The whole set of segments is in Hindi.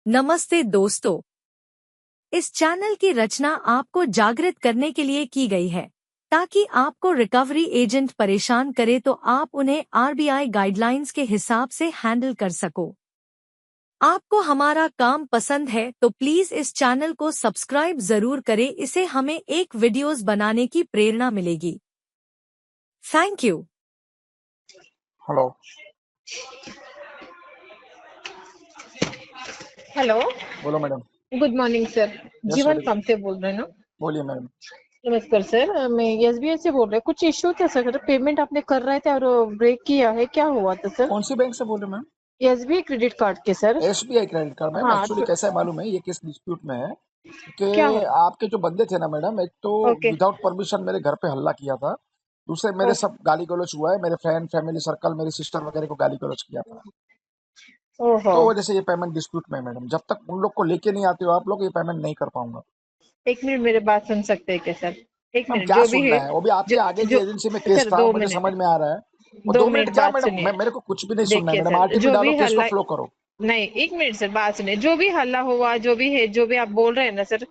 नमस्ते दोस्तों, इस चैनल की रचना आपको जागृत करने के लिए की गई है ताकि आपको रिकवरी एजेंट परेशान करे तो आप उन्हें आरबीआई गाइडलाइंस के हिसाब से हैंडल कर सको। आपको हमारा काम पसंद है तो प्लीज इस चैनल को सब्सक्राइब जरूर करें, इससे हमें एक वीडियोस बनाने की प्रेरणा मिलेगी। Thank you. हेलो। हेलो, बोलो madam. Good morning sir. Yes जीवन वेरी गुड। पंप से बोल रहे हैं ना? बोलिए मैडम। नमस्कार सर, मैं एसबीआई से बोल रहे हैं। कुछ इश्यू था सर, पेमेंट आपने कर रहे थे और ब्रेक किया है, क्या हुआ था सर? कौन सी बैंक से बोल रहे मैम? एसबीआई क्रेडिट कार्ड के sir. SBI credit card ma'am. हाँ एक्चुअली तो कैसा है मालूम है, ये केस डिस्प्यूट में है कि क्या हो? आपके जो बंदे थे ना मैडम, एक तो ओके विदाउट परमिशन मेरे घर पे हल्ला किया था। दूसरे मेरे ओके। सब गाली गलौज हुआ है, मेरे फ्रेंड फैमिली सर्कल मेरी सिस्टर वगैरह को गाली गलौज किया था। ओहो, तो वजह से ये पेमेंट डिस्प्यूट में है मैडम। जब तक उन लोग को लेके नहीं आते हो आप लोग, ये पेमेंट नहीं कर पाऊंगा। एक मिनट मेरे बात सुन सकते हैं क्या सर? एक मैम मिनट, क्या जो भी सुनना है। है, वो भी आपके जो आगे की जो एजेंसी में केस सर, था, दो मुझे समझ मिनट, में आ रहा है। और दो 2 मिनट मिनट क्या बात मैडम, सुनिए। मेरे को कुछ भी नहीं सुनना है देखिए मैडम। सर, आरटीपी जो डालो, भी केस को हल्ला, फ्लो करो। नहीं एक मिनट सर, बात सुनिए। जो भी हल्ला हुआ, जो भी है, जो भी आप बोल रहे हैं ना सर,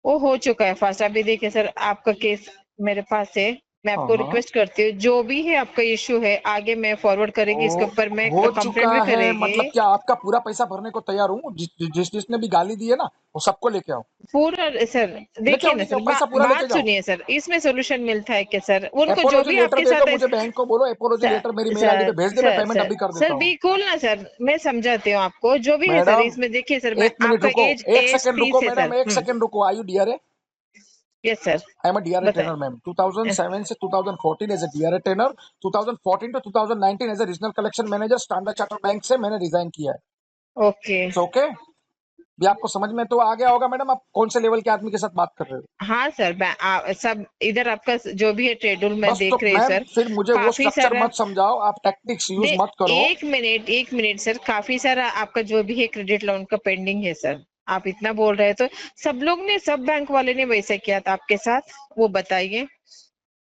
वो हो चुका है फास्ट। अभी देखिए सर, आपका केस मेरे पास है। मैं हाँ आपको हाँ। रिक्वेस्ट करती हूँ, जो भी है आपका इश्यू है, आगे मैं फॉरवर्ड करेगी, इसके ऊपर मैं हो चुका कंप्लेंट भी है करेगी। मतलब क्या? आपका पूरा पैसा भरने को तैयार हूँ। जिसने भी गाली दी है ना, वो सबको लेके आओ। पूरा सर, लेके देखिए आओ ना लेके सर, आओ, पैसा पूरा लेके बात जाओ। सुनिए सर, इसमें सोल्यूशन मिलता है क्या सर? उनको जो एपोलॉजी भी लेटर आपके दे दो साथ मुझे, बैंक को बोलो एपोलॉजी सर लेटर मेरी मेल आईडी सर पे भेज दे, मैं सर पेमेंट सर अभी कर सर देता हूँ। बी कूल ना सर, मैं समझाती हूँ आपको। जो भी है सर, मैडम इसमें देखिए सर, मैं 1 मिनट आपका रुको, एज एक एज सेकंड रुको 30 है मैडम, सर। एक सेकंड रुको। आयु DRA? Yes sir, I am DRA trainer बताए। मैम। 2007 से 2014 as a DRA trainer. 2014 to 2019 as a regional collection manager Standard Chartered bank से मैंने रिजाइन किया है। ओके। ओके। भी आपको समझ में तो आ गया होगा मैडम, आप कौन से लेवल के आदमी के साथ बात कर रहे हो। हाँ सर, सब इधर आपका जो भी है शेड्यूल में बस तो देख रही हूँ मैम सर। फिर मुझे वो काफी स्ट्रक्चर सारा, मत समझाओ, आप टैक्टिक्स यूज दे मत करो। एक मिनट सर, काफी सारा आपका जो भी है क्रेडिट लोन का पेंडिंग है सर। आप इतना बोल रहे हैं तो सब लोग ने, सब बैंक वाले ने वैसे किया था आपके साथ, वो बताइए।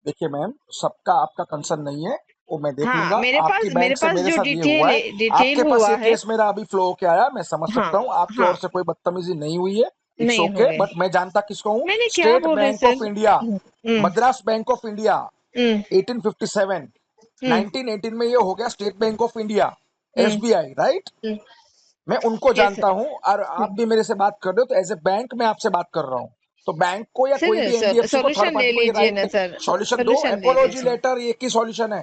देखिए मैम, सबका आपका कंसर्न नहीं है, वो मैं देख हाँ, लूंगा। आपकी मेरे बैंक से पास मेरे जो साथ ये डिटेल हुआ है, है, डिटेल आपके पास हुआ ये है। केस मेरा अभी फ्लो होके आया, मैं समझ हाँ सकता हूँ आपकी हाँ, ओर से कोई बदतमीजी नहीं हुई है। इट्स नहीं ओके, हुए। बट मैं जानता किसको हूँ। मैंने क्या स्टेट बोल रहे bank of sir? India, hmm Madras bank of India. Hmm 1857 hmm 1918 में ये हो गया state bank of India, hmm SBI, right. मैं उनको यस जानता सर। हूँ, और आप भी मेरे से बात कर रहे हो तो एज ए बैंक मैं आपसे बात कर रहा हूँ। तो बैंक को या कोई सर भी सर एनबीएफसी को, थर्ड सॉल्यूशन ले पार्टी को ये लीजिए राइट ना नहीं। सर, सॉल्यूशन दो, सॉल्यूशन ले एपोलॉजी लीजिए। लेटर एक ही सॉल्यूशन है।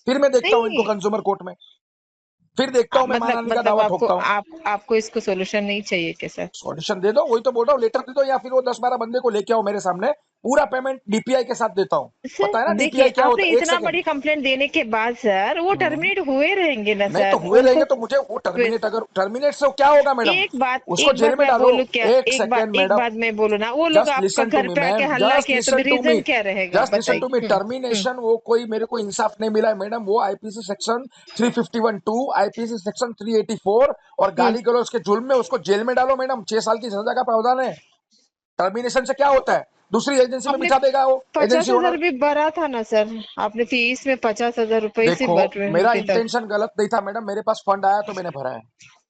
फिर मैं देखता हूँ इनको नहीं, कंज्यूमर कोर्ट में, फिर देखता हूँ मैं मानहानि का मतलब दावा ठोकता हूँ। आपको इसको सॉल्यूशन नहीं चाहिए क्या सर? सॉल्यूशन दे दो, वही तो बोल रहा हूँ, लेटर दे दो, या फिर वो 10-12 बंदे को लेके आओ मेरे सामने। पूरा पेमेंट डीपीआई के साथ देता हूँ। सर पता है ना देखिए, डीपीआई क्या आपने होता है? एक इतना सेकंड। बड़ी कंप्लेंट देने के बाद सर, वो टर्मिनेट हुए रहेंगे ना नहीं तो सर हुए उनको? रहेंगे तो मुझे वो फिर टर्मिनेट, अगर टर्मिनेट से क्या होगा मैडम? उसको एक जेल बात में मैं डालो। बोलूं क्या? एक सेकेंड एक मैडम, बात मैं बोलूं ना, वो लोग जस्ट आपका लिसन टू घर मी पे आके मैम, हल्ला जस्ट किया तो लिसन टू मी, रीजन क्या रहेगा, जस्ट लिसन टू मी। बताइए। टर्मिनेशन वो कोई मेरे को इंसाफ नहीं मिला है मैडम। वो आईपीसी सेक्शन 351(2), आईपीसी सेक्शन 384 और हम्म गाली गलौज के जुल्म में उसको जेल में डालो मैडम। 6 साल की सजा का प्रावधान है। टर्मिनेशन से क्या होता है? दूसरी एजेंसी में आपने बिठा देगा वो एजेंसी 50,000 ओनर। भी भरा था ना सर? आपने 30 में 50,000 रुपए से देखो, भर मेरा रहे थे। इंटेंशन गलत नहीं था मैडम, मेरे पास फंड आया तो मैंने भरा है।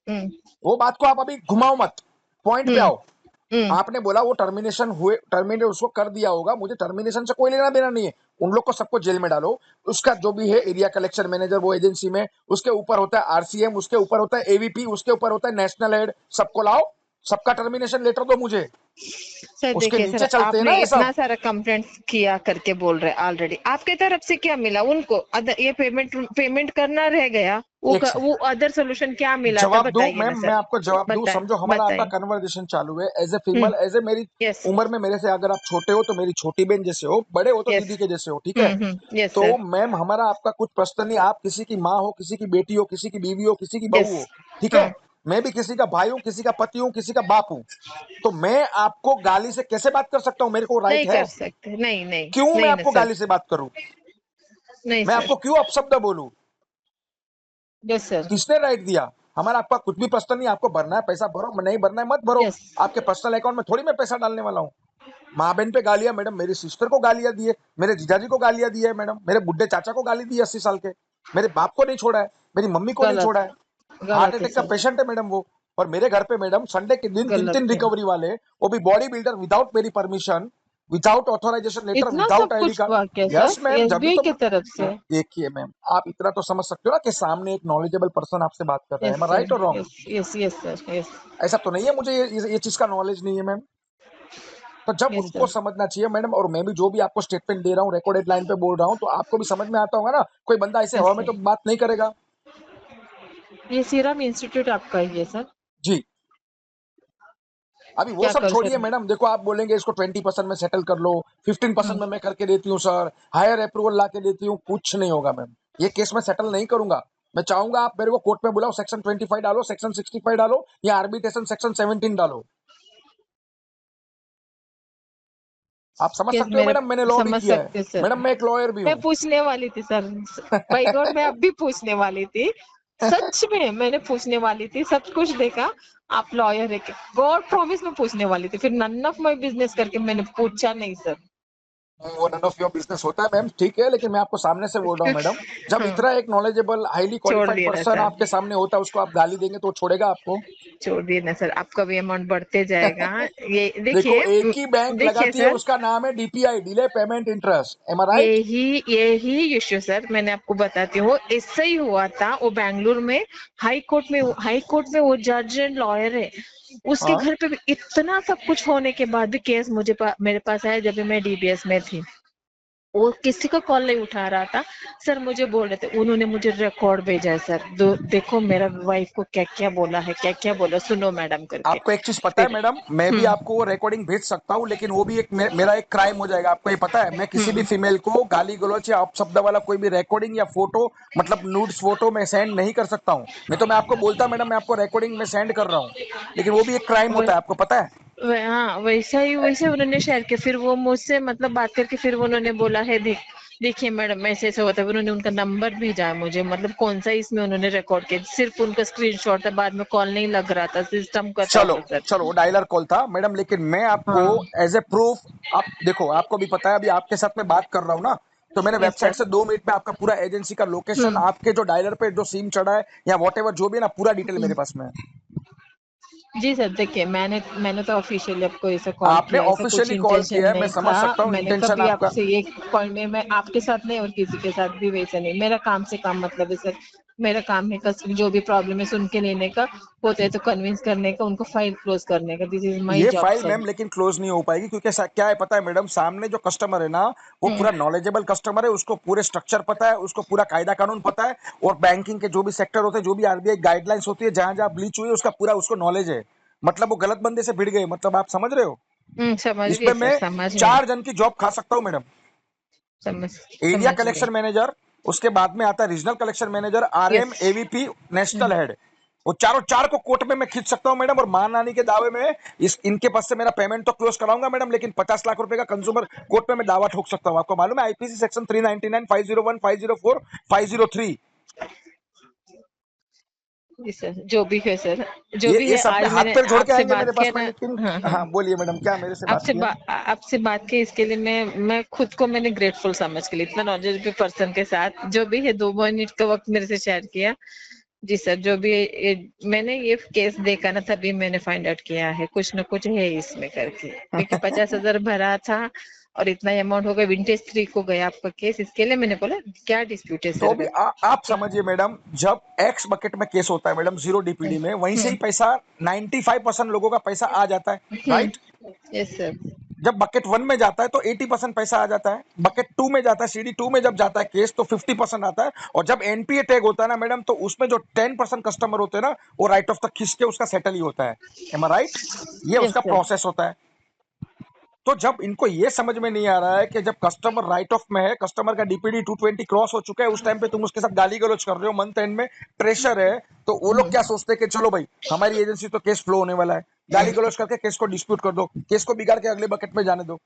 हम्म वो बात को आप अभी घुमाओ मत, पॉइंट पे हम्म आओ। हम्म आपने बोला वो टर्मिनेशन हुए, टर्मिनेट उसको कर दिया होगा। मुझे टर्मिनेशन से कोई लेना देना नहीं है। उन लोग को सबको जेल में डालो। उसका जो भी है एरिया कलेक्शन मैनेजर वो एजेंसी में, उसके ऊपर होता है आरसीएम, उसके ऊपर होता है एवीपी, उसके ऊपर होता है नेशनल हेड। सबको लाओ, सबका टर्मिनेशन लेटर दो मुझे। सर उसके देखिए सर, नीचे चलते हैं आपने ना ये इतना सब। सारा कंप्लेंट किया करके बोल रहे ऑलरेडी, आपके तरफ से क्या मिला उनको? ये पेमेंट करना रह गया, एक से वो अदर सोल्यूशन क्या मिला था, जवाब दूं बताइए ना मैम, मैं सर। आपको जवाब दूं। समझो हमारा आपका बताइए। कन्वर्सेशन चालू है। As a female, as a मेरी यस उम्र में मेरे से अगर आप छोटे हो तो मेरी छोटी बहन जैसे हो, बड़े हो तो यस। दीदी के जैसे हो, ठीक है। यस तो सर। मैम हमारा आपका कुछ प्रश्न नहीं। आप किसी की माँ हो, किसी की बेटी हो, किसी की बीवी हो, किसी की बहू यस। हो, ठीक है। हाँ, मैं भी किसी का भाई हूँ, किसी का पति हूँ, किसी का बाप हूँ। तो मैं आपको गाली से कैसे बात कर सकता हूँ? मेरे को राइट नहीं है। कर सकते, नहीं नहीं क्यों मैं नहीं ना आपको सर, गाली से बात करूं? नहीं मैं सर। आपको क्यों अपशब्द बोलूं? Yes sir. किसने राइट दिया? हमारा आपका कुछ भी प्रश्न नहीं। आपको भरना है पैसा भरो, नहीं भरना है मत भरो। यस। आपके पर्सनल अकाउंट में थोड़ी मैं पैसा डालने वाला हूँ। माँ बहन पे गालियां मैडम, मेरी सिस्टर को गालियां दी है, मेरे जीजाजी को गालियां दी है मैडम, मेरे बुढ़े चाचा को गाली दी है 80 साल के, मेरे बाप को नहीं छोड़ा है, मेरी मम्मी को नहीं गलत, छोड़ा है। हार्ट गलत है अटैक का सर। पेशेंट है मैडम वो। और मेरे घर पे मैडम संडे के दिन तीन गलत तीन है। रिकवरी वाले, वो भी बॉडी बिल्डर, विदाउट मेरी परमिशन, विदाउट ऑथराइजेशन लेटर, इतना विदाउट सब आईडी कुछ कार्ड। हुआ क्या यस सर मैम, जब भी एसबीआई तो की तरफ से? देखिए मैम, आप इतना तो समझ सकते हो ना कि सामने एक नॉलेजेबल पर्सन आपसे बात कर रहा है, यस मैं सर, राइट और wrong? Yes yes yes sir, yes ऐसा तो नहीं है मुझे ये चीज का नॉलेज नहीं है मैम। तो जब यस उनको सर, समझना चाहिए मैडम, और मैं भी जो भी आपको स्टेटमेंट दे रहा हूँ रिकॉर्डेड लाइन पे बोल रहा हूँ, तो आपको भी समझ में आता होगा ना, कोई बंदा ऐसे यस हवा में सर। तो बात नहीं करेगा। ये सीरम इंस्टीट्यूट आपका ही है सर? जी। अभी वो क्या सब करूँ छोड़िए सर? मैडम, देखो आप बोलेंगे इसको 20% में सेटल कर लो, 15% हम्म, में मैं करके देती हूँ सर, हायर अप्रूवल ला के देती हूँ, कुछ नहीं होगा मैम। ये केस मैं सेटल नहीं करूंगा। मैं चाहूंगा आप मेरे को कोर्ट में बुलाओ, सेक्शन 25 डालो, सेक्शन 65 डालो, या आर्बिट्रेशन सेक्शन 17 डालो। आप समझ केस सकते हो मेरे मैडम, मैंने लॉ भी समझ किया है सकते सर। मैडम, मैं एक लॉयर भी मैं हूँ। पूछने वाली थी सर, बाय गॉड मैं अब भी पूछने वाली थी। सच में मैंने पूछने वाली थी, सब कुछ देखा। आप लॉयर है, गॉड प्रॉमिस में पूछने वाली थी, फिर नन ऑफ माय बिजनेस करके मैंने पूछा नहीं सर। वो नन ऑफ योर बिजनेस होता है मैम, ठीक है, लेकिन मैं आपको सामने से बोल रहा हूँ मैडम, जब हाँ, इतना एक नॉलेजेबल हाईली छोड़ क्वालिफाइड दिए ना पर्सन सर, आपके सामने होता है, उसको आप गाली देंगे तो वो छोड़ेगा आपको? छोड़ दिए ना सर, आपका भी अमाउंट बढ़ते जाएगा। ये देखो देखिए, एक ही बैंक देखिए लगाती है, सर, उसका नाम है DPI, delay payment interest, am I right? यही इश्यू सर मैंने आपको बताती हूँ, इससे ही हुआ था वो बेंगलुरु में। हाई कोर्ट में वो जज एंड लॉयर है, उसके हाँ। घर पे भी इतना सब कुछ होने के बाद भी केस मेरे पास आया जब भी मैं डीबीएस में थी। वो किसी का कॉल नहीं उठा रहा था सर, मुझे बोल रहे थे, उन्होंने मुझे रिकॉर्ड भेजा है सर, देखो मेरा वाइफ को क्या क्या बोला है, क्या क्या बोला, सुनो मैडम करके। आपको एक चीज पता है फिर मैडम, मैं भी हम्म आपको वो रिकॉर्डिंग भेज सकता हूँ, लेकिन वो भी एक मेरा एक क्राइम हो जाएगा, आपको ये पता है? मैं किसी भी हम्म फीमेल को गाली गलौज या अपशब्द वाला कोई भी रिकॉर्डिंग या फोटो, मतलब नूड्स फोटो मैं सेंड नहीं कर सकता हूँ। नहीं तो मैं आपको बोलता मैडम, मैं आपको रिकॉर्डिंग में सेंड कर रहा हूँ, लेकिन वो भी एक क्राइम होता है, आपको पता है? हाँ, वैसा ही उन्होंने शेयर किया, फिर वो मुझसे मतलब बात करके फिर वो उन्होंने बोला है, देखिए मैडम ऐसे ऐसे होता है, उन्होंने उनका नंबर भेजा है मुझे, मतलब कौन सा इसमें उन्होंने रिकॉर्ड किया, सिर्फ उनका स्क्रीनशॉट था, बाद में कॉल नहीं लग रहा था, सिस्टम का था चलो वो सर। चलो, वो डायलर कॉल था मैडम, लेकिन मैं आपको हाँ, एज ए प्रूफ, आप देखो, आपको भी पता है, अभी आपके साथ मैं बात कर रहा हूँ ना, तो मैंने यस वेबसाइट सर। से 2 मिनट में आपका पूरा एजेंसी का लोकेशन, हम्म आपके जो डायलर पे जो सिम चढ़ा है या वॉट एवर जो भी है ना, पूरा डिटेल मेरे हम्म। पास में है। जी सर, देखिए मैंने तो ऑफिशियली आपको ऐसे कॉल आपने किया, ऐसा कुछ ऑफिशियली कॉल इंटेंशन किया है, मैं नहीं समझ था। सकता हूँ मैंने इंटेंशन कभी आपका। आपसे एक पॉइंट में, मैं आपके साथ नहीं और किसी के साथ भी वैसा नहीं, मेरा काम से काम मतलब है सर। मेरा काम है कस्टमर जो भी प्रॉब्लम है सुन के लेने का, होता है तो कन्विंस करने का, उनको फाइल क्लोज करने का, दिस इज माई ये जॉब फाइल सर। मैम लेकिन क्लोज नहीं हो पाएगी, क्योंकि क्या है पता है मैडम, सामने जो कस्टमर है ना, वो हम्म पूरा नॉलेजेबल कस्टमर है, उसको पूरे स्ट्रक्चर पता है, उसको पूरा कायदा कानून पता है, और बैंकिंग के जो भी सेक्टर होते हैं, जो भी आरबीआई गाइडलाइंस होती है, जहां जहां ब्लीच हुई है, उसका पूरा उसको नॉलेज है। मतलब वो गलत बंदे से भिड़ गए, मतलब आप समझ रहे हो? समझ इसमें गए सर, मैं समझ में, 4 जन की जॉब खा सकता हूँ मैडम। समझ एरिया समझ में। कलेक्शन मैनेजर, उसके बाद में आता है regional collection manager, yes. RM, AVP, national head. वो चारों चार को कोर्ट में मैं खींच सकता हूं मैडम, और मान आने के दावे में इस इनके पास से मेरा पेमेंट तो क्लोज कराऊंगा मैडम, लेकिन 50 लाख रुपए का कंज्यूमर कोर्ट में मैं दावा ठोक सकता हूं। आपको मालूम है आईपीसी सेक्शन 399, 501, 504, 503? जी सर, जो भी है सर, जो भी ये है, सब में आज हाथ मैंने पैर जोड़ के आपसे आएंगे मेरे बात पास किया में, ना। लेकिन हाँ हाँ, हाँ बोलिए मैडम, क्या मेरे से बात किया? आपसे बात की, इसके लिए मैं खुद को मैंने ग्रेटफुल समझ के लिए, इतना नॉलेजेबल पर्सन के साथ जो भी है 2 मिनट का वक्त मेरे से शेयर किया। जी सर, जो भी मैंने ये केस देखा ना, तभी मैंने फाइंड आउट किया है कुछ ना कुछ है इसमें करके, क्योंकि 50,000 भरा था और इतना अमाउंट हो गया, विंटेज 3 को गया आपका केस, इसके लिए मैंने बोला क्या डिस्प्यूट है तो सर अभी आप करके। समझिए मैडम, जब एक्स बकेट में केस होता है मैडम, जीरो डीपीडी में, वहीं से ही हम्म पैसा 95% लोगों का पैसा आ जाता है, राइट? Yes sir. जब बकेट 1 में जाता है तो 80% पैसा आ जाता है, बकेट 2 में जाता है, सीडी 2 में जब जाता है केस, तो 50% आता है, और जब एनपीए टैग होता है ना मैडम, तो उसमें जो 10% कस्टमर होते हैं ना, वो राइट ऑफ तक खींच के उसका सेटल ही होता है, एम आई राइट? ये यस उसका सर। प्रोसेस होता है। तो जब इनको ये समझ में नहीं आ रहा है कि जब कस्टमर राइट ऑफ में है, कस्टमर का डीपीडी 220 क्रॉस हो चुका है, उस टाइम पे तुम उसके साथ गाली गलौज कर रहे हो, मंथ एंड में प्रेशर है, तो वो लोग क्या सोचते हैं कि चलो भाई, हमारी एजेंसी तो केस फ्लो होने वाला है, गाली गलौज करके केस को डिस्प्यूट कर दो, केस को बिगाड़ के अगले बकेट में जाने दो।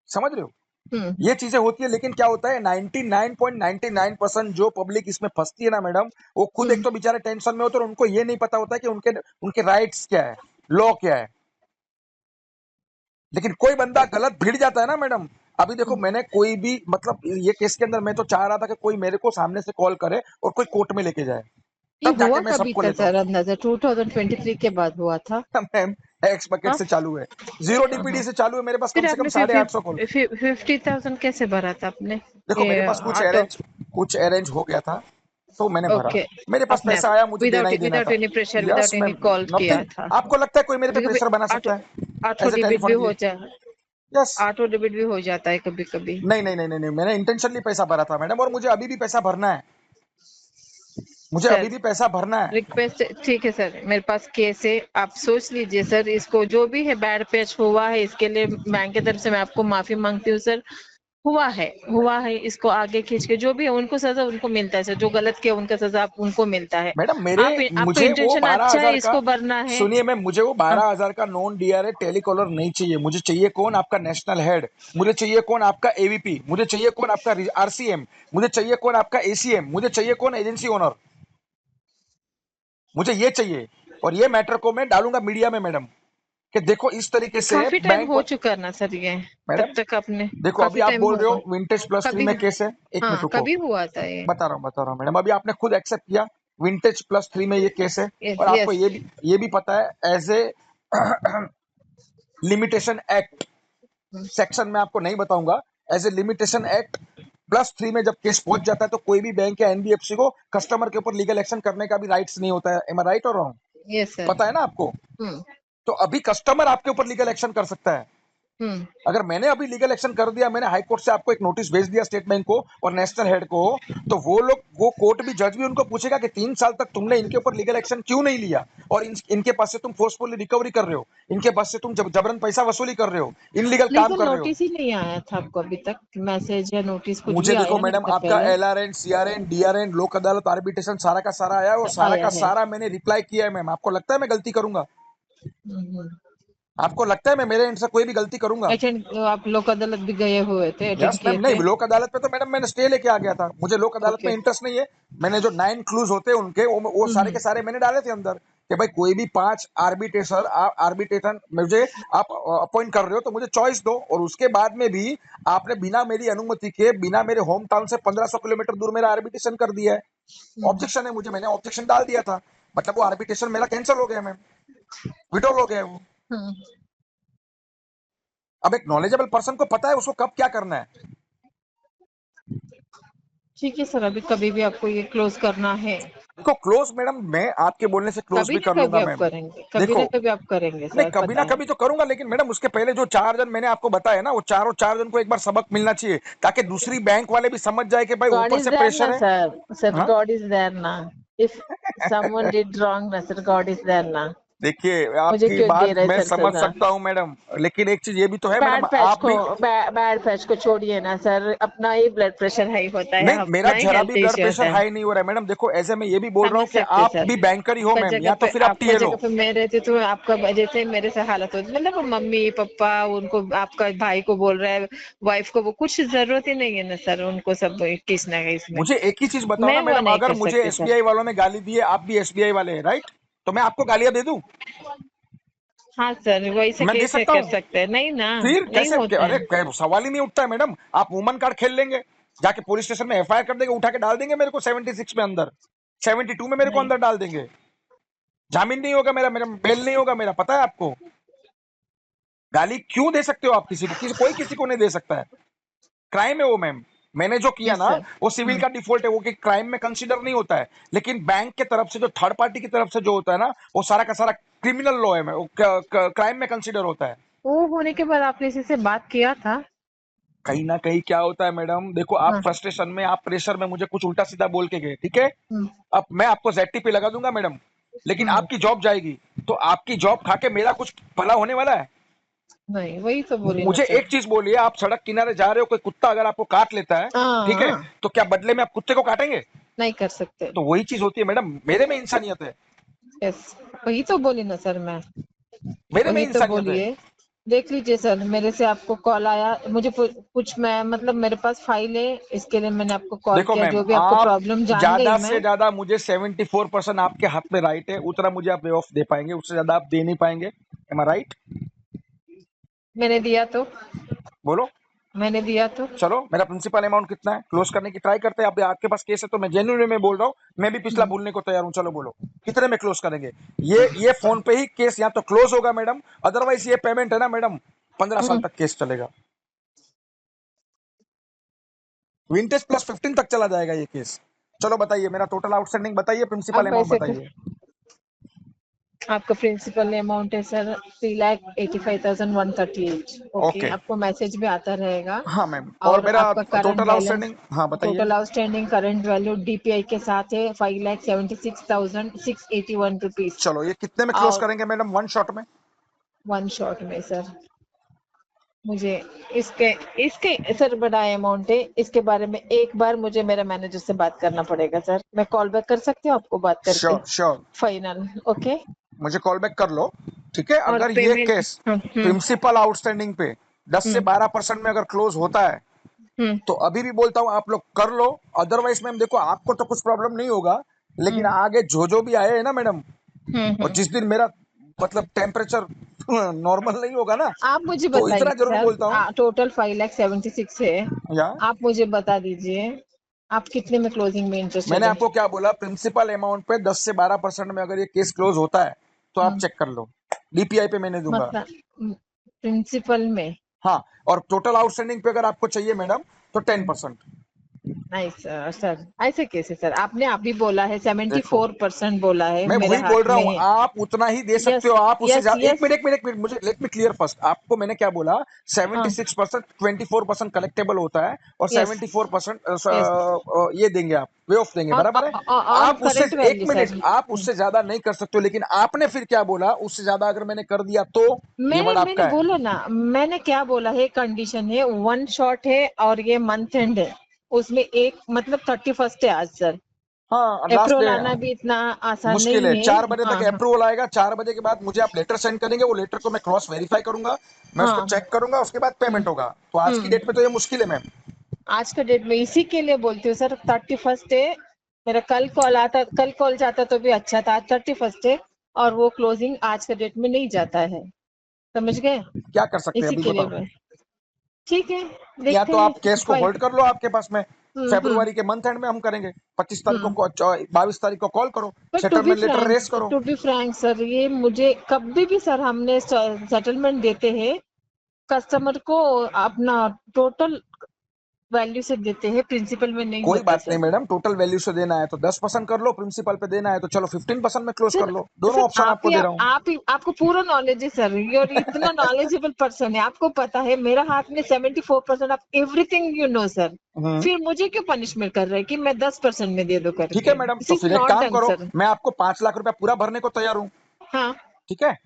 समझ रहे हो? हम्म ये चीजें होती है, लेकिन क्या होता है, 99.99% जो पब्लिक इसमें फंसती है ना मैडम, वो खुद एक हम्म तो बेचारे टेंशन में होते हैं, और उनको ये नहीं पता होता है कि उनके उनके राइट्स क्या है, लॉ क्या है। लेकिन कोई बंदा गलत भिड़ जाता है ना मैडम। अभी देखो, मैंने कोई भी, मतलब ये केस के अंदर मैं तो चाह रहा था कि कोई मेरे को सामने से कॉल करे और कोई कोर्ट में लेके जाए, ये तब जाके हुआ मैं कभी सबको था लेता सर हूँ। अंदाजा 2023 के बाद हुआ था? मैम एक्स बकेट हाँ से चालू है, जीरो हाँ डीपीडी हाँ। से चालू है, मेरे पास कम फिर से कम आपने 850 कॉल। 50,000 कैसे भरा था आपने देखो मेरे ये पास ऑटो? कुछ अरेंज हो गया था, तो मैंने भरा। ओके, मेरे पास अपने आप, पैसा आया, मुझे देना विदाउट ही देना विदाउट था। Any pressure, yes without any ma'am, call किया नथिंग। था? आपको लगता है कोई मेरे पे कभी कभी प्रेशर बना ऑटो सकता है ऑटो एज ए डेबिट भी टेलीफोन के हो लिए? जा यस। ऑटो डेबिट भी हो जाता है कभी कभी। नहीं, मैंने इंटेंशनली पैसा भरा था मैडम, और मुझे अभी भी पैसा भरना है, मुझे सर अभी भी पैसा भरना है। रिक्वेस्ट, ठीक है सर, मेरे पास केस है, आप सोच लीजिए सर, इसको जो भी है बैड पैच हुआ है इसके लिए बैंक की तरफ से मैं आपको माफी मांगती हूँ सर। हुआ है, इसको आगे खींच के जो भी है उनको सजा उनको मिलता है सर, जो गलत किया उनका सजा उनको मिलता है। मैडम मेरे आपका मुझे वो इंटेंशन बारह अच्छा है, हजार का इसको भरना है। सुनिए मैम, मुझे वो हाँ, 12,000 का नॉन डीआरए टेलीकॉलर नहीं चाहिए। मुझे चाहिए कौन? आपका नेशनल हेड। मुझे चाहिए कौन? आपका एवीपी। मुझे चाहिए कौन? आपका आरसीएम। मुझे चाहिए कौन? आपका एसीएम। मुझे चाहिए कौन? Agency owner. मुझे ये चाहिए, और ये मैटर को मैं डालूंगा मीडिया में मैडम, कि देखो इस तरीके से काफी टाइम बैंक। हो चुका ना सर ये, तब मैडम तक आपने, देखो, अभी काफी आप टाइम बोल रहे होगा। हो विंटेज प्लस 3 कभी, में केस है। एक मिनट हाँ रुको, कभी हुआ था ये? बता रहा हूँ मैडम। अभी आपने खुद एक्सेप्ट किया विंटेज प्लस 3 में ये केस है। यस और आपको यस। ये भी पता है as a limitation act section में, आपको नहीं बताऊंगा। एज ए लिमिटेशन एक्ट +3 में जब केस पहुंच जाता है, तो कोई भी बैंक या एनबीएफसी को कस्टमर के ऊपर लीगल एक्शन करने का भी राइट्स नहीं होता है। एम आई राइट और रॉन्ग? Yes sir. पता है ना आपको? हम्म तो अभी कस्टमर आपके ऊपर लीगल एक्शन कर सकता है। हम्म। अगर मैंने अभी लीगल एक्शन कर दिया, मैंने हाई कोर्ट से आपको एक नोटिस भेज दिया, स्टेट बैंक को और नेशनल हेड को, तो वो कोर्ट भी, जज भी उनको पूछेगा कि 3 साल तक तुमने इनके ऊपर लीगल एक्शन क्यों नहीं लिया, और इनके पास से तुम फोर्सफुली रिकवरी कर रहे हो, इनके पास से तुम जबरन पैसा वसूली कर रहे हो, इनलीगल काम लेकिन कर रहे हो। नोटिस ही नहीं आया था आपको अभी तक, मैसेज या नोटिस कुछ भी मुझे देखो आया नहीं मैडम, था आपका पहले? एलआरएन, सीआरएन, डीआरएन, लोक अदालत, आर्बिट्रेशन सारा का सारा आया है, और सारा आया का है। सारा मैंने रिप्लाई किया है मैम। आपको लगता है मैं गलती करूंगा? हम्म। आपको लगता है मैं मेरे एंड से कोई भी गलती करूंगा? अटेंड, आप लोक अदालत भी गए हुए थे, अटेंड यस मैम। किए नहीं, थे? लोक अदालत में तो मैडम मैंने स्टे लेके आ गया था। मुझे लोक अदालत में ओके। इंटरेस्ट नहीं है। मैंने जो 9 क्लूज होते हैं उनके, वो सारे हम्म। के सारे मैंने डाले थे अंदर, कि भाई कोई भी 5 आर्बिट्रेशन मुझे आप अपॉइंट कर रहे हो, तो मुझे चॉइस दो। और उसके बाद में भी आपने बिना मेरी अनुमति के, बिना मेरे होम टाउन से 1500 किलोमीटर दूर मेरा आर्बिट्रेशन कर दिया है। हम्म ऑब्जेक्शन है मुझे, मैंने ऑब्जेक्शन डाल दिया था, मतलब वो आर्बिट्रेशन मेरा कैंसिल हो गया मैम, विड्रॉल हो गया है वो। हम्म। अब एक नॉलेजेबल पर्सन को पता है उसको कब क्या करना है। ठीक है सर, अभी कभी भी आपको ये क्लोज करना है, देखो क्लोज मैडम, मैं आपके बोलने से क्लोज कभी भी ना कर कभी लूंगा आप मैम। करेंगे, कभी देखो, ना कभी आप करेंगे नहीं सर, कभी पता ना है। कभी तो करूंगा, लेकिन मैडम उसके पहले जो 4 जन मैंने आपको बताया ना, वो चार जन को एक बार सबक मिलना चाहिए, ताकि दूसरी बैंक वाले भी समझ जाए कि भाई God ऊपर is से there na प्रेशर है। sir. Sir, हाँ? God is there na. If someone did wrong na sir, God is there na. देखिए, मुझे आपकी क्यों दे बात रहे मैं सर समझ सजा? सकता हूँ मैडम, लेकिन एक चीज ये भी तो है मैडम, बैड पैच आप को, भी। बैड पैच को छोड़िए ना सर, अपना ही ब्लड प्रेशर हाई होता है, नहीं, मेरा अपना ही जरा भी हेल्थ ब्लड इश्यू होता प्रेशर है। हाई नहीं हो रहा है मैडम। देखो ऐसे में ये भी बोल रहा समझ हूँ कि सकते आप सर, भी बैंकर ही हो मैम, या तो फिर आप आपका टीएल जगह हो। पे मैं रहती तो आपका जैसे मेरे से हालत होती, मतलब वो मम्मी पापा उनको, आपका भाई को बोल रहा है, वाइफ को, वो कुछ जरूरत ही नहीं है ना सर, उनको सब किस ना इसमें। मुझे एक ही चीज बताओ मैं ना वो मैडम, नहीं अगर कर मुझे सकती सर। एसबीआई वालों ने गाली दी है, आप भी एसबीआई वाले हैं राइट, तो मैं आपको गालियां दे दूं? हाँ सर, वैसे मैं दे कैसे सकता कर हूँ? सकते हैं? नहीं ना, फिर नहीं कैसे होता अरे है। सवाल ही नहीं उठता है मैडम। आप वुमन कार्ड खेल लेंगे, जाके पुलिस स्टेशन में एफआईआर कर देंगे, उठा के डाल देंगे मेरे को 76 में अंदर, 72 में मेरे को नहीं अंदर डाल देंगे। जामीन नहीं होगा मेरा, मेरा बेल नहीं होगा मेरा, पता है आपको? गाली क्यों दे सकते हो आप किसी को? कोई किसी को नहीं दे सकता है। क्राइम है वो मैम। मैंने जो किया यस ना, सर। वो सिविल का डिफॉल्ट है, वो कि क्राइम में कंसीडर नहीं होता है। लेकिन बैंक के तरफ से, जो थर्ड पार्टी की तरफ से जो होता है ना, वो सारा का सारा क्रिमिनल लॉ है, वो क्राइम में कंसीडर होता है। वो होने के बाद आपने इसी से बात किया था? कहीं ना कहीं क्या होता है मैडम, देखो आप हाँ। फ्रस्ट्रेशन में, आप प्रेशर में मुझे कुछ उल्टा सीधा बोल के गए, ठीक है? हम्म अब मैं आपको जेटी पे लगा दूंगा मैडम, लेकिन हम्म। आपकी जॉब जाएगी। तो आपकी जॉब खा के मेरा कुछ भला होने वाला है? नहीं, वही तो बोली ना मुझे सर। एक चीज बोलिए, आप सड़क किनारे जा रहे हो, कोई कुत्ता अगर आपको काट लेता है, ठीक है, हाँ, तो क्या बदले में आप कुत्ते को काटेंगे? नहीं कर सकते। तो वही चीज होती है मैडम, मेरे में इंसानियत है। यस, वही तो बोली ना सर मैं, मेरे में वही तो इंसानियत है। बोलिए। देख लीजिए सर, मेरे से आपको कॉल आया, मुझे कुछ मैं मतलब मेरे पास फाइल है, इसके लिए मैंने आपको कॉल देखो किया, मैम, जो भी आपको आप प्रॉब्लम जान गई ज्यादा मैं। से ज्यादा मुझे 74% आपके हाथ में राइट है, उतना मुझे आप वे ऑफ दे पाएंगे, उससे ज्यादा आप दे नहीं पाएंगे। M I right? मैंने दिया तो? बोलो। मैंने दिया तो चलो मेरा प्रिंसिपल अमाउंट कितना है, क्लोज करने की ट्राई करते हैं। अभी आपके पास केस है तो मैं जेन्युइन में बोल रहा हूँ, मैं भी पिछला भूलने को तैयार हूँ। चलो बोलो कितने में क्लोज करेंगे? ये फोन पे ही केस या तो क्लोज होगा मैडम, अदरवाइज ये पेमेंट है ना मैडम 15 साल तक केस चलेगा। विंटेज प्लस 15 तक चला जाएगा ये केस। चलो बताइए मेरा टोटल आउटस्टैंडिंग बताइए, प्रिंसिपल अब अमाउंट ऐसे बताइए। आपका प्रिंसिपल अमाउंट है सर 3,85,138। ओके, ओके, आपको मैसेज भी आता रहेगा। हाँ मैम। और और मेरा आपका करंट टोटल बैलेंस, आउटस्टैंडिंग, हाँ बताइए। Total outstanding current value DPI के साथ है 5,76,681 रुपीज। चलो ये कितने में क्लोज और करेंगे मैडम, वन शॉट में? वन शॉट में सर, मुझे इसके इसके सर बड़ा अमाउंट है, इसके बारे में एक बार मुझे मेरे मैनेजर से बात करना पड़ेगा सर। मैं कॉल बैक कर सकती हूँ आपको बात करके? Sure sure, final okay. मुझे कॉल बैक कर लो, ठीक है। और अगर ये पेमेंट केस प्रिंसिपल आउटस्टैंडिंग पे 10 से 12% में अगर क्लोज होता है हम्म तो अभी भी बोलता हूँ आप लोग कर लो। अदरवाइज मैम देखो आपको तो कुछ प्रॉब्लम नहीं होगा, लेकिन हम्म आगे जो भी आए है ना मैडम, और हम्म। जिस दिन मेरा मतलब टेम्परेचर नॉर्मल नहीं होगा ना, आप मुझे तो बताइए इतना जरूर सर, बोलता हूँ। टोटल 5,76,000 है। या आप मुझे बता दीजिए आप कितने में क्लोजिंग में इंटरेस्टेड मैंने है? आपको क्या बोला, प्रिंसिपल अमाउंट पे 10 से 12% में अगर ये केस क्लोज होता है तो आप हम्म, चेक कर लो, डीपीआई पे मैंने दूंगा। मतलब प्रिंसिपल में। हाँ, और टोटल आउटस्टैंडिंग पे अगर आपको चाहिए मैडम तो 10%। नहीं सर, सर ऐसे कैसे सर? आपने अभी बोला है देखो 74% बोला है मैं मेरे वही बोल हाथ रहा हूँ, में। आप उतना ही दे सकते यस हो, आप उससे यस ज्यादा। एक यस। मिनट एक मिनट एक मिनट, मुझे लेट मी क्लियर फर्स्ट। आपको मैंने क्या बोला, हाँ 76% 24% कलेक्टेबल होता है और यस 74% यस। ये देंगे, आप वे ऑफ देंगे, बराबर है। ऑन आप उससे करंट एक वैल्यू मिनट, सर। आप उससे ज्यादा नहीं कर सकते हो, लेकिन आपने फिर क्या बोला, उससे ज्यादा अगर मैंने कर दिया तो ये मैंने वर्ड मैंने आपका है। बोला ना, मैंने क्या बोला है, कंडीशन है, वन शॉट है और ये मंथ एंड है। उसमें एक मतलब 31st है आज सर। हाँ लास्ट अप्रूवल डे, आना भी इतना आसान मुश्किल है। नहीं है। 4 बजे तक हाँ हाँ अप्रूवल आएगा, 4 बजे के बाद मुझे आप लेटर सेंड करेंगे, वो लेटर को मैं क्रॉस वेरीफाई करूंगा, मैं उसको हाँ। चेक करूंगा, उसके बाद हम्म पेमेंट होगा। तो आज की हम्म। डेट में तो ये मुश्किल है मैम। आज का डेट में इसी के लिए बोलती हूँ सर, 31st है। मेरा कल कॉल जाता तो भी अच्छा था, आज 31st है। और वो क्लोजिंग आज के डेट में नहीं जाता है, समझ गए? क्या कर सकते हैं इसी अभी के लिए बताओ? मैं, ठीक है, या देखते तो आप हैं केस को फाइल। होल्ड कर लो आपके पास में, हम्म। फरवरी के मंथ एंड में हम करेंगे। 25 तारीख हम्म। को 22 तारीख को कॉल करो, पर सेटलमेंट लेटर रेस करो। टू बी फ्रैंक सर, ये मुझे कभी भी सर हमने सेटलमेंट देते हैं कस्टमर को अपना टोटल वैल्यू से देते हैं, प्रिंसिपल में नहीं कोई होता बात नहीं सर। मैडम, टोटल वैल्यू से देना है तो 10% कर लो, प्रिंसिपल पे देना है तो चलो 15% में क्लोज कर सर लो। दोनों सर ऑप्शन आपको दे रहा हूँ। आप ही आपको पूरा नॉलेज है सर, और इतना नॉलेजेबल पर्सन है, आपको पता है मेरा हाथ में 74% of everything you know sir. Hmm, फिर मुझे क्यों पनिशमेंट कर रहे हैं कि मैं 10% में दे दो ठीक है करके? मैडम, दिस तो इज फिर एक नॉट काम डन करो, सर। मैं आपको 5 लाख रुपया पूरा भरने को तैयार हूँ, हाँ, ठीक है।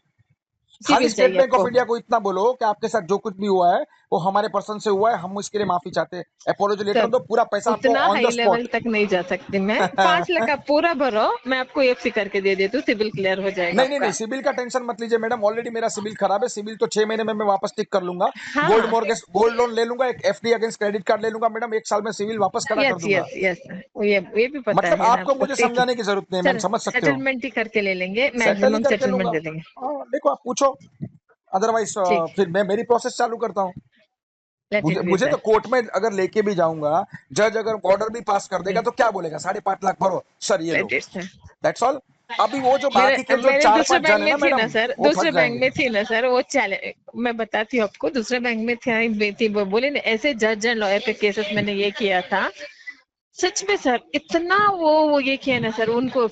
खाली सिविल स्टेट चाहिए बैंक ऑफ आपको? इंडिया को इतना बोलो कि आपके साथ जो कुछ भी हुआ है वो हमारे पर्सन से हुआ है, हम इसके लिए माफी चाहते हैं, अपोलॉजी लेटर सर दो, पूरा पैसा आपको उतना on the high level spot. तक नहीं जा सकती मैं। 5 लाख आप पूरा भरो, मैं आपको एफसी करके दे देती हूँ, सिविल क्लियर हो जाएगा नहीं नहीं नहीं, आपका। सिबिल का टेंशन मत लीजिए मैडम, ऑलरेडी मेरा सिबिल खराब है। सिबिल तो 6 महीने में मैं वापस टिक कर लूंगा। गोल्ड हाँ। मॉर्गेज, गोल्ड लोन ले लूंगा, एक एफडी अगेंस्ट क्रेडिट कार्ड ले लूंगा मैडम, 1 साल में सिबिल वापस खड़ा कर यस दूंगा। यस यस, ये भी पता मतलब है ना आपको आपको, मुझे ठीक है। समझाने की जरूरत नहीं है मैम, सर समझ सकते हो। सेटलमेंट ही करके ले लेंगे, सेटल ही मैक्सिमम करके लूंगा। सेटलमेंट दे देंगे। देखो आप पूछो, अदरवाइज ठीक, फिर मैं मेरी प्रोसेस चालू करता हूँ। लेट मुझे इट बी मुझे तो सर। कोर्ट में अगर लेके भी जाऊंगा, जज अगर ऑर्डर भी पास कर देगा तो क्या बोलेगा, 5.5 लाख भरो सर, ये लो, let it sir. That's all. अभी वो जो बाकी के मेरे जो मेरे चार दूसरे पांच बैंक जन है में ना थी ना मैडम, सर, वो फंस दूसरे बैंक जाएंगे। में थी ना सर, वो चैलेंज मैं बताती हूँ आपको, दूसरे बैंक में थी वो बोले ना, ऐसे जज एंड लॉयर के केसेस मैंने ये किया था। सच में सर, इतना वो ये किया ना सर, उनको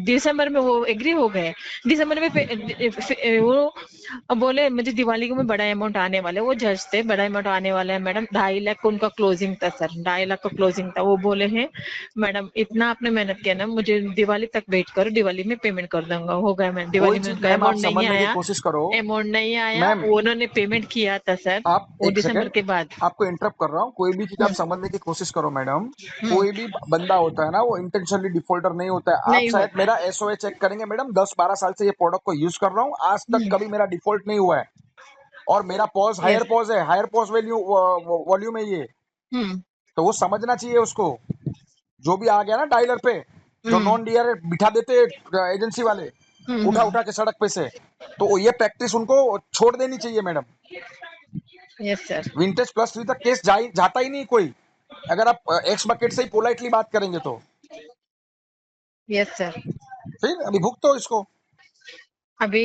दिसंबर में वो एग्री हो गए। दिसंबर में वो बोले मुझे दिवाली को में बड़ा अमाउंट आने वाला है, वो जज थे, बड़ा अमाउंट आने वाला है मैडम, 2.5 लाख उनका क्लोजिंग था सर, 2.5 लाख का क्लोजिंग था। वो बोले हैं मैडम इतना आपने मेहनत किया ना, मुझे दिवाली तक वेट करो, दिवाली में पेमेंट कर दूंगा। हो गया, मैं कोई दिवाली में चीज उनका मैम आप अमाउंट नहीं समझने की आया, कोशिश करो। अमाउंट नहीं आया, मैम उन्होंने पेमेंट किया था सर, आप वो एक दिसंबर सेकेंड, के बाद। आपको इंटरप्ट कर रहा हूँ, कोई भी चीज आप हम्म समझने की कोशिश करो मैडम। हम्म। कोई भी बंदा होता है ना, वो इंटेंशनली डिफॉल्टर नहीं होता है। आप नहीं शायद होता। मेरा एसओए चेक करेंगे मैडम, 10-12 साल से ये प्रोडक्ट को यूज कर रहा हूँ, आज तक हम्म। कभी मेरा डिफॉल्ट नहीं हुआ है। और मेरा पॉज हायर यस। पॉज है, हायर पॉज वैल्यू वॉल्यूम है ये। हम्म तो वो समझना चाहिए उसको, जो भी आ गया ना डायलर पे, जो हम्म नॉन डीआर बिठा देते एजेंसी वाले, उठा हम्म। उठा के सड़क पे से, तो ये प्रैक्टिस उनको छोड़ देनी चाहिए madam. Yes sir. Vintage plus 3 तक केस जाता ही नहीं कोई, अगर आप एक्स बकेट से ही पोलाइटली बात करेंगे तो। Yes sir. फिर अभी भुगतो इसको। अभी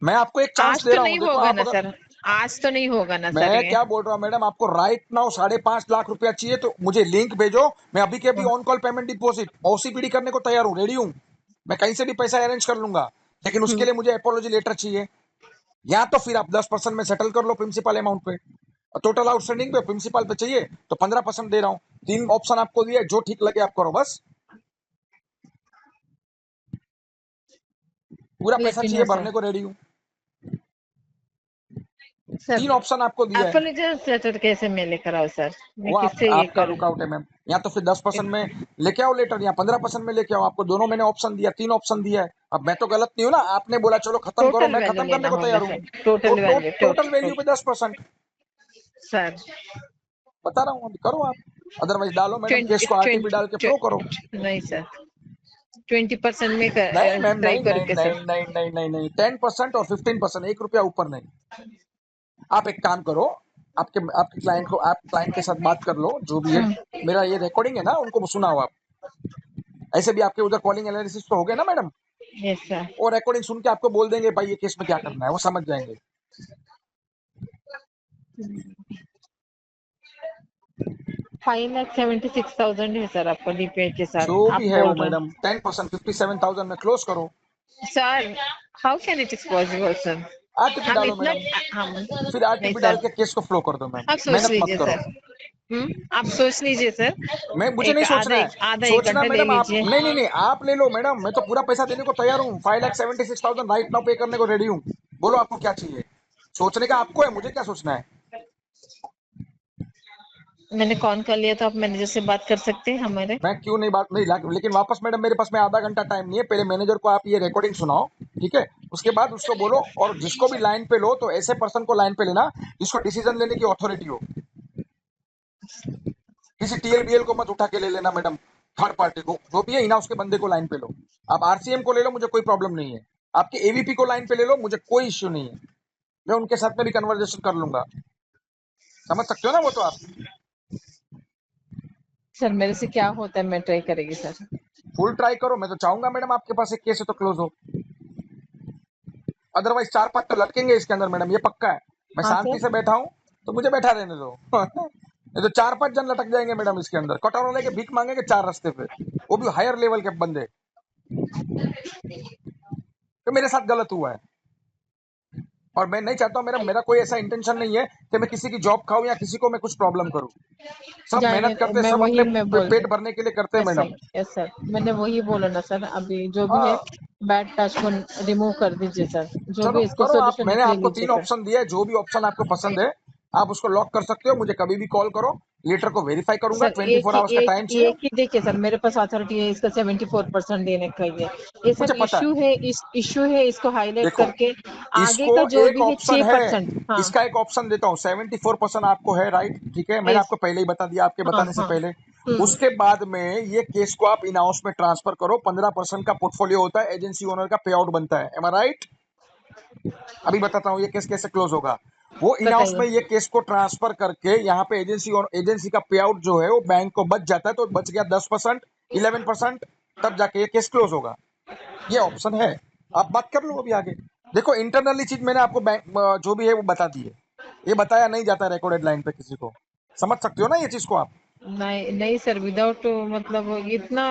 मैं आपको एक चांस आज दे तो रहा हूँ, नहीं देखो होगा आप ना अगर, सर, आज तो नहीं होगा ना सर मैं ये। क्या बोल रहा हूँ मैडम, आपको राइट नाउ 5.5 लाख रुपया चाहिए तो मुझे लिंक भेजो, मैं अभी के अभी ऑन कॉल पेमेंट डिपॉजिट ओसीपीडी करने को तैयार हूँ, रेडी हूँ, मैं कहीं से भी पैसा अरेंज कर लूंगा, लेकिन उसके लिए मुझे अपोलॉजी लेटर चाहिए। या तो फिर आप 10% में सेटल कर लो प्रिंसिपल अमाउंट पे, टोटल आउटस्टैंडिंग पे प्रिंसिपल पे चाहिए तो 15% दे रहा हूँ। 3 ऑप्शन आपको दिए, जो ठीक लगे आप करो बस। पूरा पैसा लेट मी चाहिए, नो सर। भरने को रेडी हूँ। सर 3 ऑप्शन आपको दिया है, अपोलोजाइज लेटर कैसे मैं लेकर आओ सर, मैं वो किससे ये आपका करूँ? लुकआउट है मैम। या तो फिर 10% में लेके आओ लेटर, या 15% में लेके आओ, आपको दोनों मैंने ऑप्शन दिया, 3 ऑप्शन दिया है। अब मैं तो गलत नहीं हूँ ना, आपने बोला चलो खत्म करो, टोटल मैं वैल्यू खत्म करने लेना को होगा तैयार हूँ। सर, तो टोटल वैल्यू टोटल वैल्यू पे 10% सर। बता रहा हूँ, अभी करो आप, अदरवाइज डालो मैडम केस ट्वेंटी को आरटीपी डाल के प्रो करो। नहीं सर, 20% में नहीं मैम, ट्राई नहीं नहीं करके सर। नहीं नहीं नहीं नहीं नहीं, 10% और 15%, 1 रुपया ऊपर नहीं। आप एक काम करो, आपके आपके क्लाइंट को, आप क्लाइंट के साथ बात कर लो, जो भी है, मेरा ये रिकॉर्डिंग है ना, उनको सुनाओ आप। ऐसे भी आपके उधर कॉलिंग एनालिसिस तो हो गया ना मैडम, यस सर। वो रिकॉर्डिंग सुन के आपको बोल देंगे भाई ये केस में क्या करना है, वो समझ जाएंगे। 5,76,000 है सर आपको डीपीआई के जो साथ, आप भी है वो बोल रहे मैडम, 10% 57,000 में क्लोज करो। हैं sir. How can it is possible sir? RTP हम डालो इतना मैडम, हम फिर नहीं आरटीपी डाल सर, के केस को फ्लो कर दो मैम, आप सोच मेहनत मत लीजिए करो। सर। आप सोच लीजिए सर। मैं, मुझे एक नहीं सोचना है, आधा एक सोचना घंटा ले मैडम आप, लीजिए। नहीं नहीं नहीं, आप ले लो मैडम, मैं तो पूरा पैसा देने को तैयार हूँ, 5,76,000 राइट नाउ पे करने को रेडी हूँ। बोलो आपको क्या चाहिए, सोचने का आपको है, मुझे क्या सोचना है। मैंने कॉल कर लिया तो आप मैनेजर से बात कर सकते हैं हमारे। मैं क्यों नहीं बात नहीं लेकिन वापस मैडम मेरे पास में आधा घंटा टाइम नहीं है, पहले मैनेजर को आप ये रिकॉर्डिंग सुनाओ, ठीक है, उसके बाद उसको बोलो, और जिसको भी लाइन पे लो तो ऐसे पर्सन को लाइन पे लेना जिसको डिसीजन लेने की अथॉरिटी हो। किसी टीएलबीएल को मत उठा के ले लेना मैडम, थर्ड पार्टी को, जो भी है इना उसके बंदे को लाइन पे लो। आप आरसीएम को ले लो, मुझे कोई प्रॉब्लम नहीं है, आपके एवीपी को लाइन पे ले लो, मुझे कोई इश्यू नहीं है, मैं उनके साथ में भी कन्वर्जेशन कर लूंगा। समझ सकते हो ना वो तो आप। सर मेरे से क्या होता है, मैं ट्राई करेगी सर। फुल ट्राई करो, मैं तो चाहूंगा मैडम आपके पास एक केस है तो क्लोज हो, अदरवाइज 4-5 तो लटकेंगे इसके अंदर मैडम, ये पक्का है। मैं हाँ शांति सर। से बैठा हूँ तो मुझे बैठा रहने दो नहीं तो 4-5 जन लटक जाएंगे मैडम इसके अंदर, कटोरा लेके भीख मांगेंगे 4 रास्ते पे, वो भी हायर लेवल के बंदे। तो मेरे साथ गलत हुआ है, और मैं नहीं चाहता हूँ, मेरा कोई ऐसा इंटेंशन नहीं है कि मैं किसी की जॉब खाऊं या किसी को मैं कुछ प्रॉब्लम करूं। सब मेहनत करते हैं, मैं सब वही अपने मैं बोल पेट भरने के लिए करते हैं yes madam. Sir, yes sir, मैंने वही बोला ना सर, अभी जो भी है हाँ, बैड टच को रिमूव कर दीजिए सर, जो चलो भी इसको करो आप, सोल्यूशन मैंने निकले आपको लीजिए 3 सर। ऑप्शन दिया है, जो भी ऑप्शन आपको पसंद है आप उसको लॉक कर सकते हो, मुझे कभी भी कॉल करो, लेटर को वेरीफाई करूंगा, सर 24 आवर्स का टाइम चाहिए। एक ही देखिए सर, मेरे पास अथॉरिटी है इसका 74% देने का, ये मुझे सब पता है, इश्यू है, इसको हाईलाइट देखो करके आगे इसको का जो एक भी है ऑप्शन है, 6%। हाँ इसका एक ऑप्शन देता हूँ, 74% आपको है राइट, ठीक है, मैंने यस। आपको पहले ही बता दिया आपके हाँ बताने से हाँ। पहले। उसके बाद में ये केस को आप इन हाउस में ट्रांसफर करो, 15% का पोर्टफोलियो होता है, एजेंसी ओनर का पे आउट बनता है, एम आई राइट। अभी बताता हूँ ये केस कैसे क्लोज होगा। वो इन हाउस बताइए। में ये केस को ट्रांसफर करके यहाँ पे एजेंसी का पे आउट जो है वो बैंक को बच जाता है, तो बच गया 10%, 11%, तब जाके ये केस क्लोज होगा। ये ऑप्शन है, आप बात कर लो अभी आगे। देखो इंटरनली चीज मैंने आपको बैंक जो भी है वो बता दी है, ये बताया नहीं जाता रिकॉर्डेड लाइन पे किसी को, समझ सकते हो ना ये चीज को आप। नहीं नहीं सर, विदाउट मतलब इतना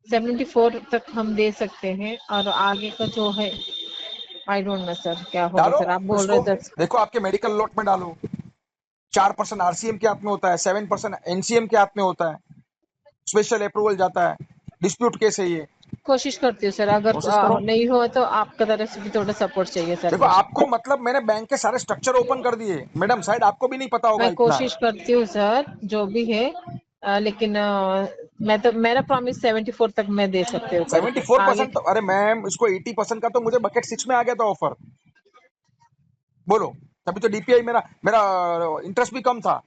74 तक हम दे सकते हैं, और आगे का जो है आई डोंट नो सर क्या होगा डालो सर, आप बोल रहे इसको, 10। देखो आपके मेडिकल लॉट में डालो, 4% आरसीएम के हाथ में होता है, 7% एनसीएम के हाथ में होता है, स्पेशल अप्रूवल जाता है, डिस्प्यूट केस है ये। कोशिश करती हूँ सर, अगर कोशिश करो, नहीं हो तो आपका तरफ से भी थोड़ा सपोर्ट चाहिए सर देखो मुझे। आपको मतलब मैंने बैंक के सारे स्ट्रक्चर ओपन कर दिए मैडम, शायद आपको भी नहीं पता होगा मैं इतना। कोशिश करती हूँ सर, जो भी है, लेकिन मैं तो मेरा प्रॉमिस 74 तक मैं दे सकती हूँ करके आगे। 74%, अरे मैम इसको 80% का तो मुझे बकेट 6 में आ गया था ऑफर, बोलो, तभी तो डीपीआई मेरा मेरा इंटरेस्ट भी कम था,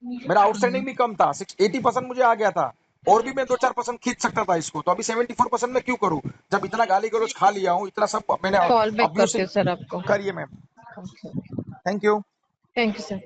मेरा आउटस्टैंडिंग भी कम था, 80% मुझे आ गया था, और भी मैं 2-4% खींच सकता था इसको, तो अभी 74% में क्यों करूं, जब इतना गाली गलौज खा लिया हूं, इतना सब मैंने कॉल बैक करती अब्यूसिव। हूँ सर आपको। करिए ma'am, okay. Thank you. Thank you sir.